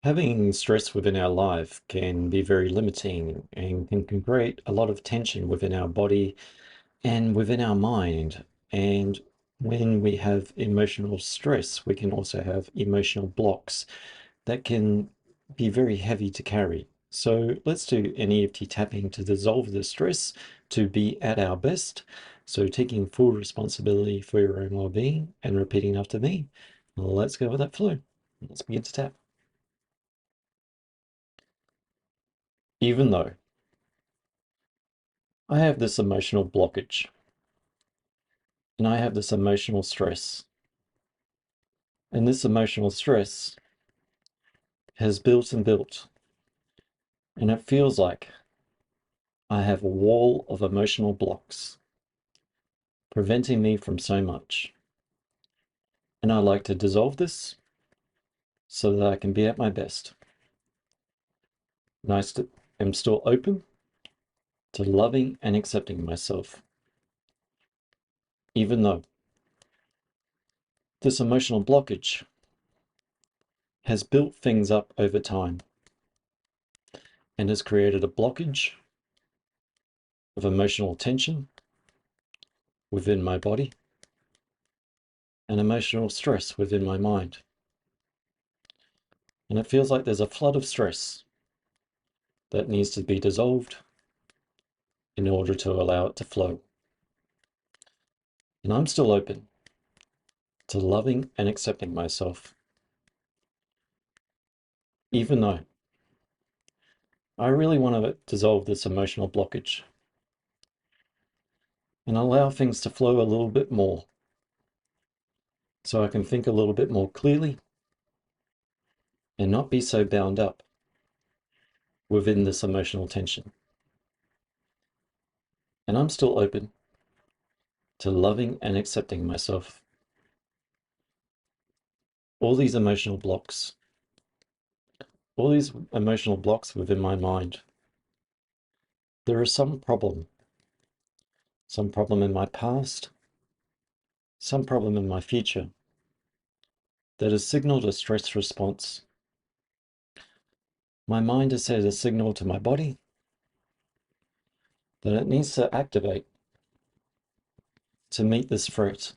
Having stress within our life can be very limiting and can create a lot of tension within our body and within our mind. And when we have emotional stress, we can also have emotional blocks that can be very heavy to carry. So let's do an EFT tapping to dissolve the stress, to be at our best. So taking full responsibility for your own well-being and repeating after me. Let's go with that flow. Let's begin to tap. Even though I have this emotional blockage and I have this emotional stress, and this emotional stress has built and built, and it feels like I have a wall of emotional blocks preventing me from so much. And I like to dissolve this so that I can be at my best. And am still open to loving and accepting myself, even though this emotional blockage has built things up over time and has created a blockage of emotional tension within my body and emotional stress within my mind. And it feels like there's a flood of stress that needs to be dissolved in order to allow it to flow. And I'm still open to loving and accepting myself, even though I really want to dissolve this emotional blockage and allow things to flow a little bit more so I can think a little bit more clearly and not be so bound up within this emotional tension. And I'm still open to loving and accepting myself. All these emotional blocks, all these emotional blocks within my mind, there is some problem in my past, some problem in my future that has signaled a stress response. My mind has sent a signal to my body that it needs to activate to meet this threat.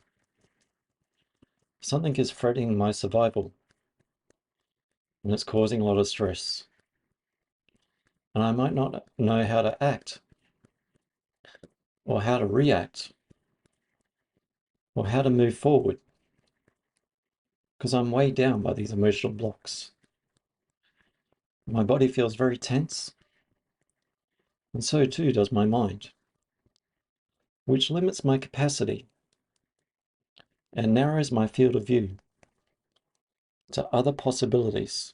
Something is threatening my survival and it's causing a lot of stress. And I might not know how to act or how to react or how to move forward because I'm weighed down by these emotional blocks. My body feels very tense, and so too does my mind, which limits my capacity and narrows my field of view to other possibilities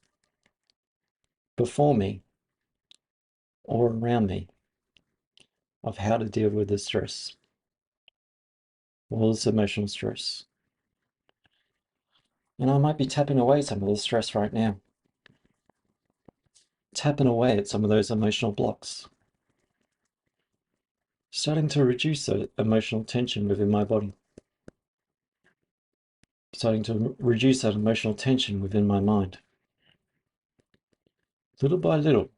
before me or around me of how to deal with this stress, all this emotional stress. And I might be tapping away some of the stress right now, tapping away at some of those emotional blocks, starting to reduce the emotional tension within my body, starting to reduce that emotional tension within my mind. Little by little,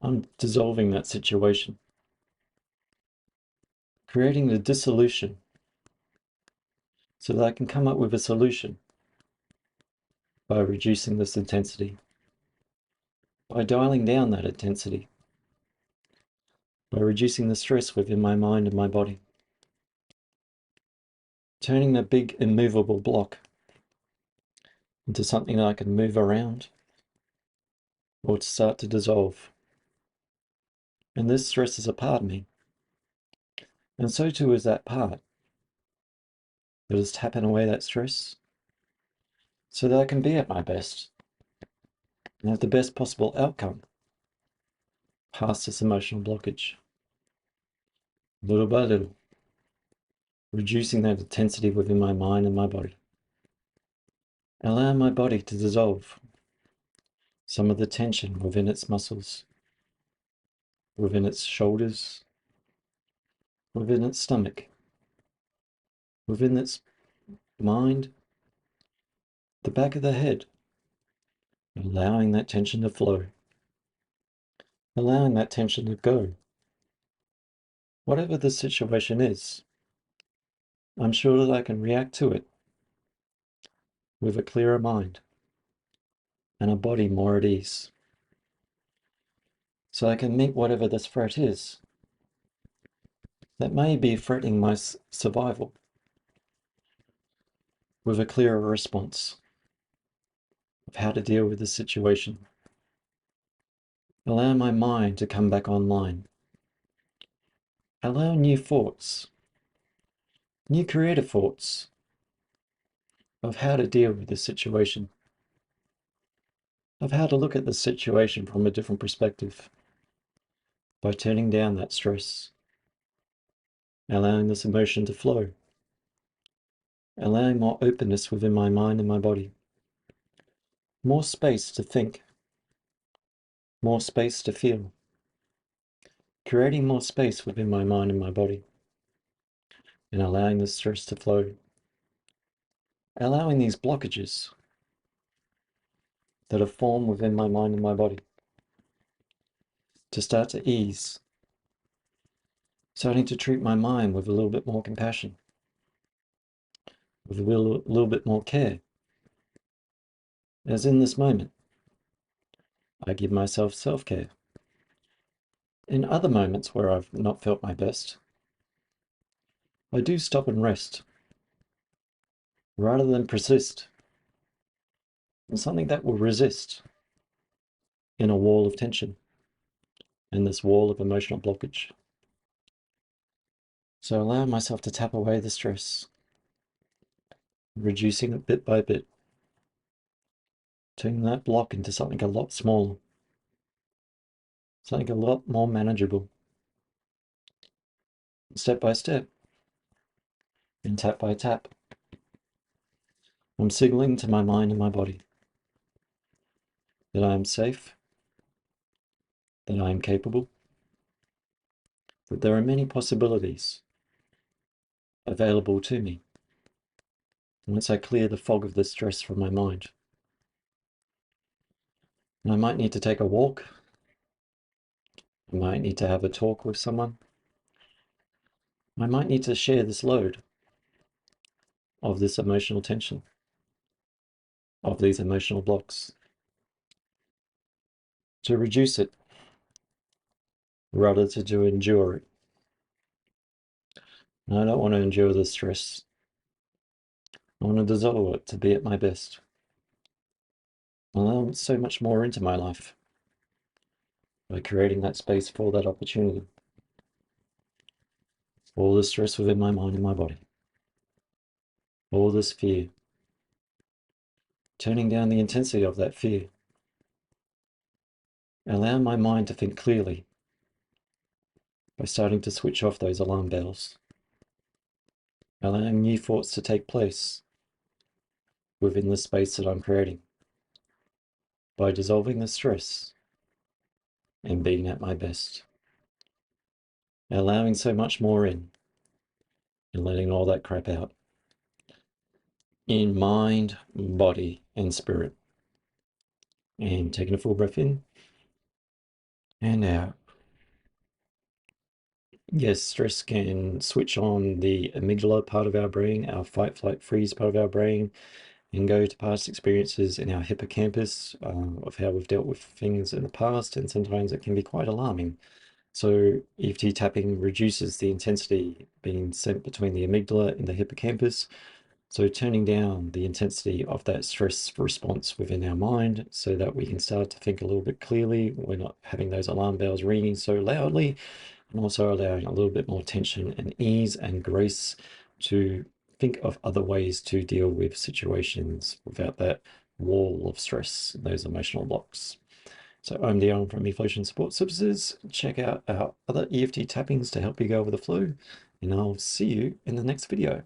I'm dissolving that situation, creating the dissolution so that I can come up with a solution by reducing this intensity, by dialing down that intensity, by reducing the stress within my mind and my body, turning the big immovable block into something that I can move around or to start to dissolve. And this stress is a part of me, and so too is that part that is tapping away that stress so that I can be at my best and have the best possible outcome past this emotional blockage, little by little, reducing that intensity within my mind and my body, allowing my body to dissolve some of the tension within its muscles, within its shoulders, within its stomach, within its mind, the back of the head, allowing that tension to flow, allowing that tension to go. Whatever the situation is, I'm sure that I can react to it with a clearer mind and a body more at ease, so I can meet whatever this threat is that may be threatening my survival with a clearer response of how to deal with the situation. Allow my mind to come back online. Allow new thoughts, new creative thoughts of how to deal with the situation, of how to look at the situation from a different perspective by turning down that stress, allowing this emotion to flow, allowing more openness within my mind and my body, more space to think, more space to feel, creating more space within my mind and my body, and allowing the stress to flow, allowing these blockages that are formed within my mind and my body to start to ease, starting to treat my mind with a little bit more compassion, with a little bit more care. As in this moment, I give myself self-care. In other moments where I've not felt my best, I do stop and rest, rather than persist in something that will resist in a wall of tension, in this wall of emotional blockage. So allow myself to tap away the stress, reducing it bit by bit, turning that block into something a lot smaller, something a lot more manageable, step by step, and tap by tap. I'm signaling to my mind and my body that I am safe, that I am capable, that there are many possibilities available to me once I clear the fog of the stress from my mind. And I might need to take a walk, I might need to have a talk with someone, I might need to share this load of this emotional tension, of these emotional blocks, to reduce it rather than to endure it. And I don't want to endure the stress. I want to dissolve it to be at my best. Allow so much more into my life by creating that space for that opportunity. All the stress within my mind and my body, all this fear, turning down the intensity of that fear. Allow my mind to think clearly by starting to switch off those alarm bells, allowing new thoughts to take place within the space that I'm creating, by dissolving the stress and being at my best, allowing so much more in and letting all that crap out in mind, body, and spirit. And taking a full breath in and out. Yes, stress can switch on the amygdala part of our brain, our fight, flight, freeze part of our brain, and go to past experiences in our hippocampus of how we've dealt with things in the past, and sometimes it can be quite alarming. So EFT tapping reduces the intensity being sent between the amygdala and the hippocampus, so turning down the intensity of that stress response within our mind so that we can start to think a little bit clearly. We're not having those alarm bells ringing so loudly, and also allowing a little bit more tension and ease and grace to think of other ways to deal with situations without that wall of stress, those emotional blocks. So I'm Dion from Eflowtion Support Services. Check out our other EFT tappings to help you go with the flow, and I'll see you in the next video.